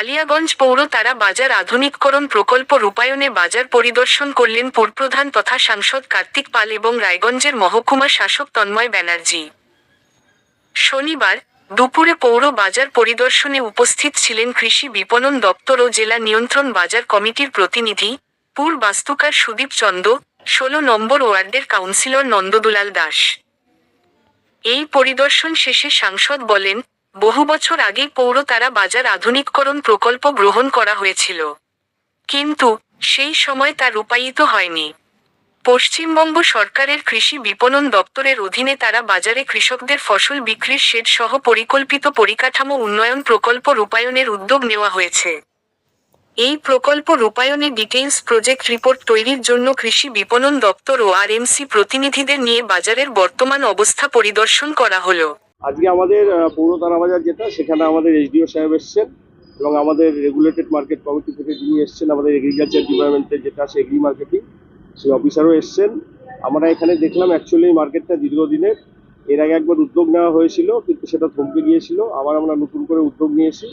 কালিয়াগঞ্জ পৌর তারা বাজার আধুনিককরণ প্রকল্প রূপায়ণে বাজার পরিদর্শন করলেন পুরপ্রধান তথা সাংসদ কার্তিক পাল এবং রায়গঞ্জের মহকুমা শাসক তন্ময় ব্যানার্জি। শনিবার দুপুরে পৌর বাজার পরিদর্শনে উপস্থিত ছিলেন কৃষি বিপণন দপ্তর ও জেলা নিয়ন্ত্রণ বাজার কমিটির প্রতিনিধি, পুর বাস্তুকার সুদীপ চন্দ, ১৬ নম্বর ওয়ার্ডের কাউন্সিলর নন্দদুলাল দাস। এই পরিদর্শন শেষে সাংসদ বলেন, বহু বছর আগেই পৌর তারা বাজার আধুনিককরণ প্রকল্প গ্রহণ করা হয়েছিল, কিন্তু সেই সময় তা রূপায়িত হয়নি। পশ্চিমবঙ্গ সরকারের কৃষি বিপণন দপ্তরের অধীনে তারা বাজারে কৃষকদের ফসল বিক্রির শেড সহ পরিকল্পিত পরিকাঠামো উন্নয়ন প্রকল্প রূপায়ণের উদ্যোগ নেওয়া হয়েছে। এই প্রকল্প রূপায়ণে ডিটেইলস প্রজেক্ট রিপোর্ট তৈরির জন্য কৃষি বিপণন দপ্তর ও আরএমসি প্রতিনিধিদের নিয়ে বাজারের বর্তমান অবস্থা পরিদর্শন করা হলো। আজকে আমাদের পৌর তারা বাজার যেটা, সেখানে আমাদের এসডিও সাহেব এসছেন এবং আমাদের রেগুলেটেড মার্কেট কমিটি থেকে যিনি এসছেন, আমাদের এগ্রিকালচার ডিপার্টমেন্টের যেটা আছে এগ্রি মার্কেটিং, সেই অফিসারও এসছেন। আমরা এখানে দেখলাম অ্যাকচুয়ালি এই মার্কেটটা দীর্ঘদিনের, এর আগে একবার উদ্যোগ নেওয়া হয়েছিল কিন্তু সেটা থমকে গিয়েছিল। আবার আমরা নতুন করে উদ্যোগ নিয়েছি।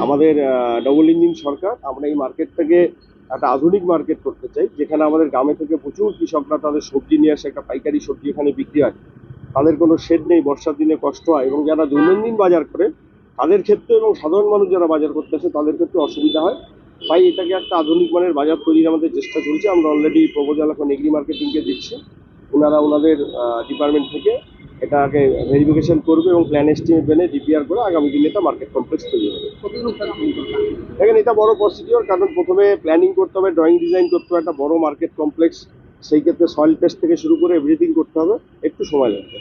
আমাদের ডবল ইঞ্জিন সরকার, আমরা এই মার্কেটটাকে একটা আধুনিক মার্কেট করতে চাই, যেখানে আমাদের গ্রামে থেকে প্রচুর কৃষকরা তাদের সবজি নিয়ে আসে, একটা পাইকারি সবজি এখানে বিক্রি হয়, তাদের কোনো শেড নেই, বর্ষার দিনে কষ্ট হয়, এবং যারা দৈনন্দিন বাজার করে তাদের ক্ষেত্রে এবং সাধারণ মানুষ যারা বাজার করতে আসে তাদের ক্ষেত্রে অসুবিধা হয়। তাই এটাকে একটা আধুনিক মানের বাজার তৈরির আমাদের চেষ্টা চলছে। আমরা অলরেডি প্রপোজাল এখন এগ্রি মার্কেটিংকে দিচ্ছি, ওনারা ওনাদের ডিপার্টমেন্ট থেকে এটাকে ভেরিফিকেশন করবে এবং প্ল্যান এস্টিমেট মেনে ডিপিআর করে আগামী দিনে এটা মার্কেট কমপ্লেক্স তৈরি হবে। দেখেন, এটা বড় প্রসিডিওর, কারণ প্রথমে প্ল্যানিং করতে হবে, ড্রয়িং ডিজাইন করতে হবে একটা বড় মার্কেট কমপ্লেক্স, সেই ক্ষেত্রে সয়েল টেস্ট থেকে শুরু করে এভরিথিং করতে হবে, একটু সময় লাগবে।